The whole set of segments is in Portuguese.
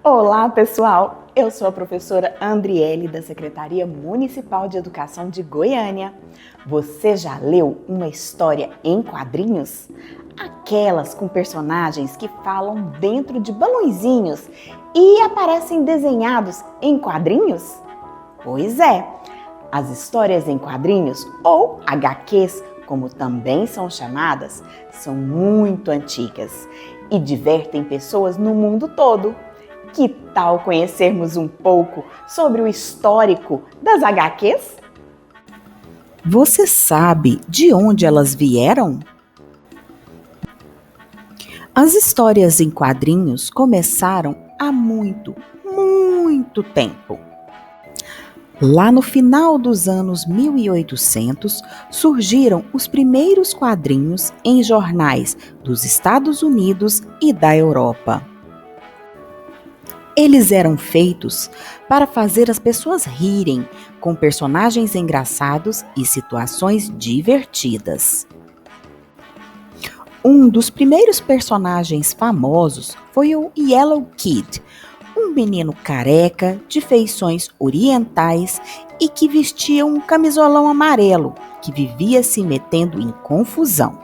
Olá, pessoal! Eu sou a professora Andriele, da Secretaria Municipal de Educação de Goiânia. Você já leu uma história em quadrinhos? Aquelas com personagens que falam dentro de balõezinhos e aparecem desenhados em quadrinhos? Pois é! As histórias em quadrinhos, ou HQs, como também são chamadas, são muito antigas e divertem pessoas no mundo todo. Que tal conhecermos um pouco sobre o histórico das HQs? Você sabe de onde elas vieram? As histórias em quadrinhos começaram há muito tempo. Lá no final dos anos 1800, surgiram os primeiros quadrinhos em jornais dos Estados Unidos e da Europa. Eles eram feitos para fazer as pessoas rirem, com personagens engraçados e situações divertidas. Um dos primeiros personagens famosos foi o Yellow Kid, um menino careca, de feições orientais e que vestia um camisolão amarelo, que vivia se metendo em confusão.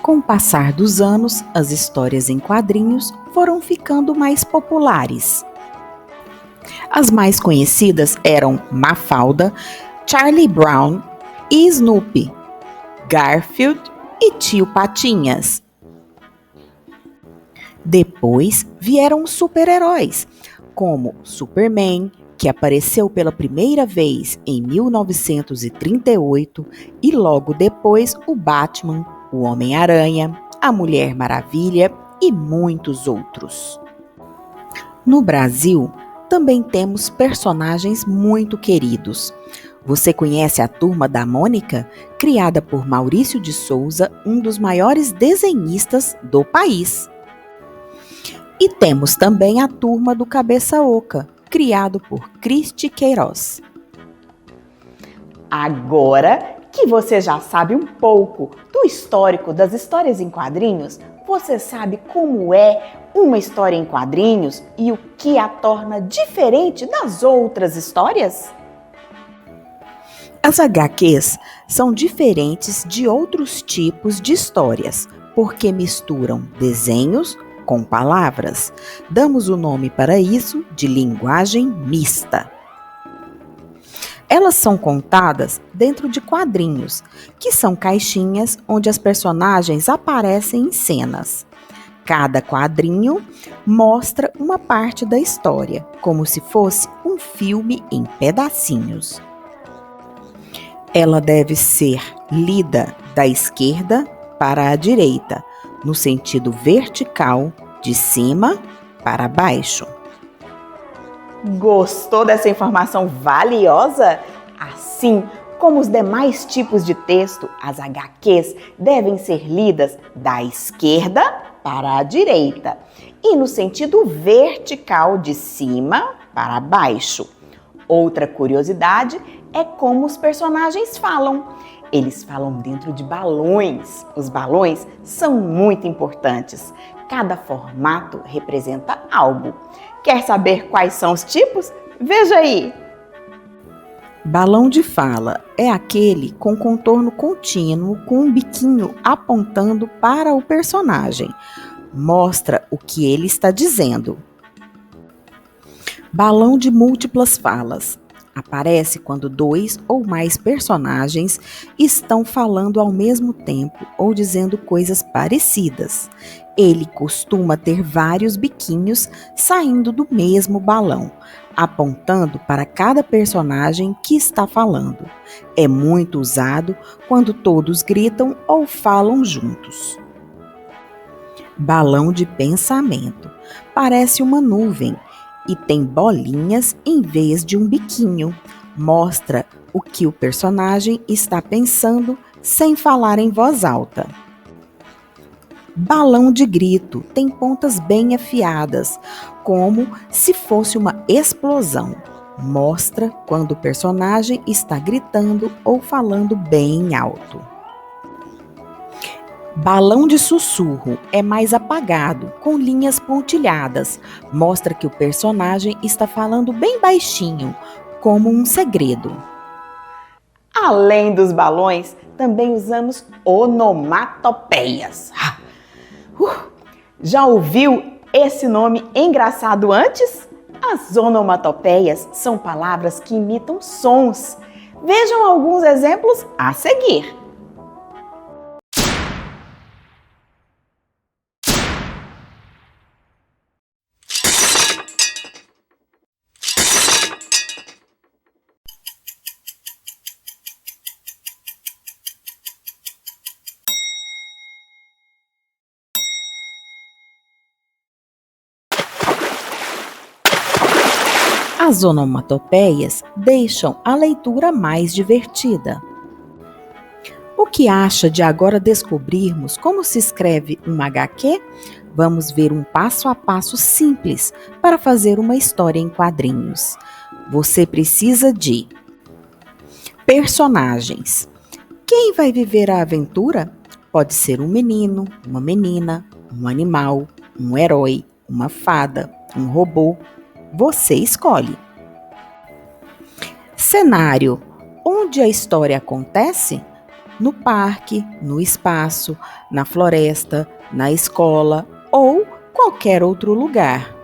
Com o passar dos anos, as histórias em quadrinhos foram ficando mais populares. As mais conhecidas eram Mafalda, Charlie Brown e Snoopy, Garfield e Tio Patinhas. Depois vieram os super-heróis, como Superman, que apareceu pela primeira vez em 1938, e logo depois o Batman, o Homem-Aranha, a Mulher Maravilha e muitos outros. No Brasil, também temos personagens muito queridos. Você conhece a Turma da Mônica, criada por Maurício de Souza, um dos maiores desenhistas do país. E temos também a Turma do Cabeça Oca, criado por Cristi Queiroz. Agora que você já sabe um pouco do histórico das histórias em quadrinhos, você sabe como é uma história em quadrinhos e o que a torna diferente das outras histórias? As HQs são diferentes de outros tipos de histórias, porque misturam desenhos com palavras. Damos o nome para isso de linguagem mista. Elas são contadas dentro de quadrinhos, que são caixinhas onde as personagens aparecem em cenas. Cada quadrinho mostra uma parte da história, como se fosse um filme em pedacinhos. Ela deve ser lida da esquerda para a direita, no sentido vertical, de cima para baixo. Gostou dessa informação valiosa? Assim como os demais tipos de texto, as HQs devem ser lidas da esquerda para a direita e no sentido vertical, de cima para baixo. Outra curiosidade é como os personagens falam. Eles falam dentro de balões. Os balões são muito importantes. Cada formato representa algo. Quer saber quais são os tipos? Veja aí! Balão de fala é aquele com contorno contínuo, com um biquinho apontando para o personagem. Mostra o que ele está dizendo. Balão de múltiplas falas. Aparece quando dois ou mais personagens estão falando ao mesmo tempo ou dizendo coisas parecidas. Ele costuma ter vários biquinhos saindo do mesmo balão, apontando para cada personagem que está falando. É muito usado quando todos gritam ou falam juntos. Balão de pensamento. Parece uma nuvem e tem bolinhas em vez de um biquinho. Mostra o que o personagem está pensando sem falar em voz alta. Balão de grito tem pontas bem afiadas, como se fosse uma explosão. Mostra quando o personagem está gritando ou falando bem alto. Balão de sussurro é mais apagado, com linhas pontilhadas. Mostra que o personagem está falando bem baixinho, como um segredo. Além dos balões, também usamos onomatopeias. Já ouviu esse nome engraçado antes? As onomatopeias são palavras que imitam sons. Vejam alguns exemplos a seguir. As onomatopeias deixam a leitura mais divertida. O que acha de agora descobrirmos como se escreve um HQ? Vamos ver um passo a passo simples para fazer uma história em quadrinhos. Você precisa de personagens. Quem vai viver a aventura? Pode ser um menino, uma menina, um animal, um herói, uma fada, um robô. Você escolhe. Cenário: onde a história acontece? No parque, no espaço, na floresta, na escola ou qualquer outro lugar.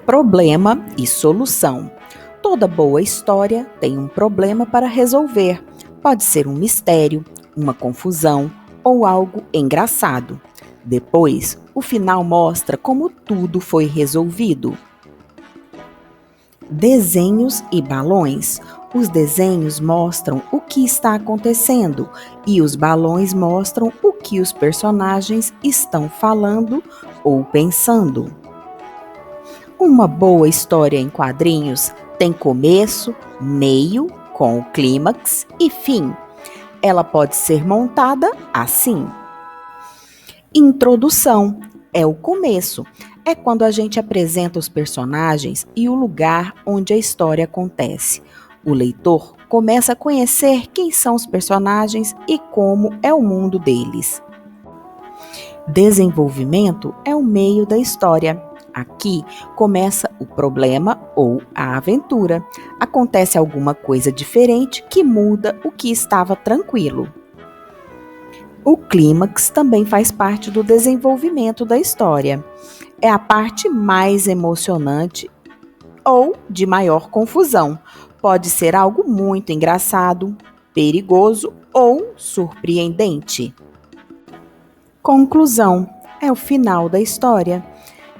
Problema e solução: toda boa história tem um problema para resolver. Pode ser um mistério, uma confusão ou algo engraçado. Depois, o final mostra como tudo foi resolvido. Desenhos e balões. Os desenhos mostram o que está acontecendo e os balões mostram o que os personagens estão falando ou pensando. Uma boa história em quadrinhos tem começo, meio, com o clímax e fim. Ela pode ser montada assim. Introdução é o começo. É quando a gente apresenta os personagens e o lugar onde a história acontece. O leitor começa a conhecer quem são os personagens e como é o mundo deles. Desenvolvimento é o meio da história. Aqui começa o problema ou a aventura. Acontece alguma coisa diferente que muda o que estava tranquilo. O clímax também faz parte do desenvolvimento da história. É a parte mais emocionante ou de maior confusão. Pode ser algo muito engraçado, perigoso ou surpreendente. Conclusão: é o final da história.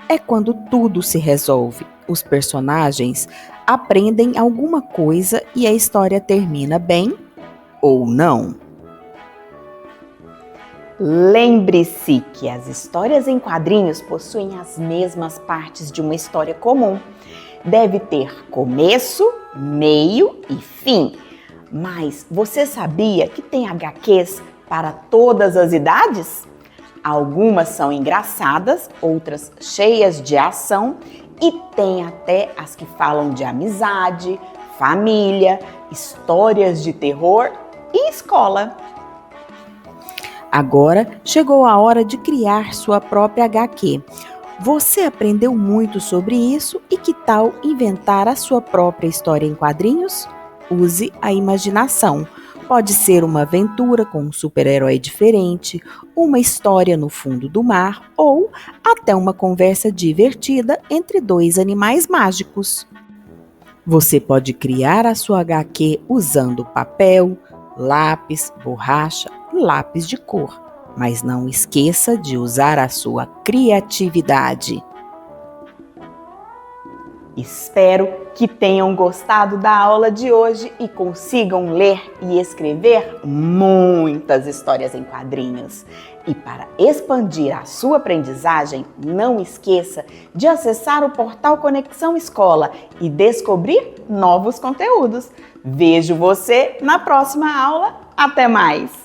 É quando tudo se resolve. Os personagens aprendem alguma coisa e a história termina bem ou não. Lembre-se que as histórias em quadrinhos possuem as mesmas partes de uma história comum. Deve ter começo, meio e fim. Mas você sabia que tem HQs para todas as idades? Algumas são engraçadas, outras cheias de ação e tem até as que falam de amizade, família, histórias de terror e escola. Agora chegou a hora de criar sua própria HQ. Você aprendeu muito sobre isso e que tal inventar a sua própria história em quadrinhos? Use a imaginação. Pode ser uma aventura com um super-herói diferente, uma história no fundo do mar ou até uma conversa divertida entre dois animais mágicos. Você pode criar a sua HQ usando papel, lápis, borracha e lápis de cor, mas não esqueça de usar a sua criatividade. Espero que tenham gostado da aula de hoje e consigam ler e escrever muitas histórias em quadrinhos. E para expandir a sua aprendizagem, não esqueça de acessar o portal Conexão Escola e descobrir novos conteúdos. Vejo você na próxima aula. Até mais!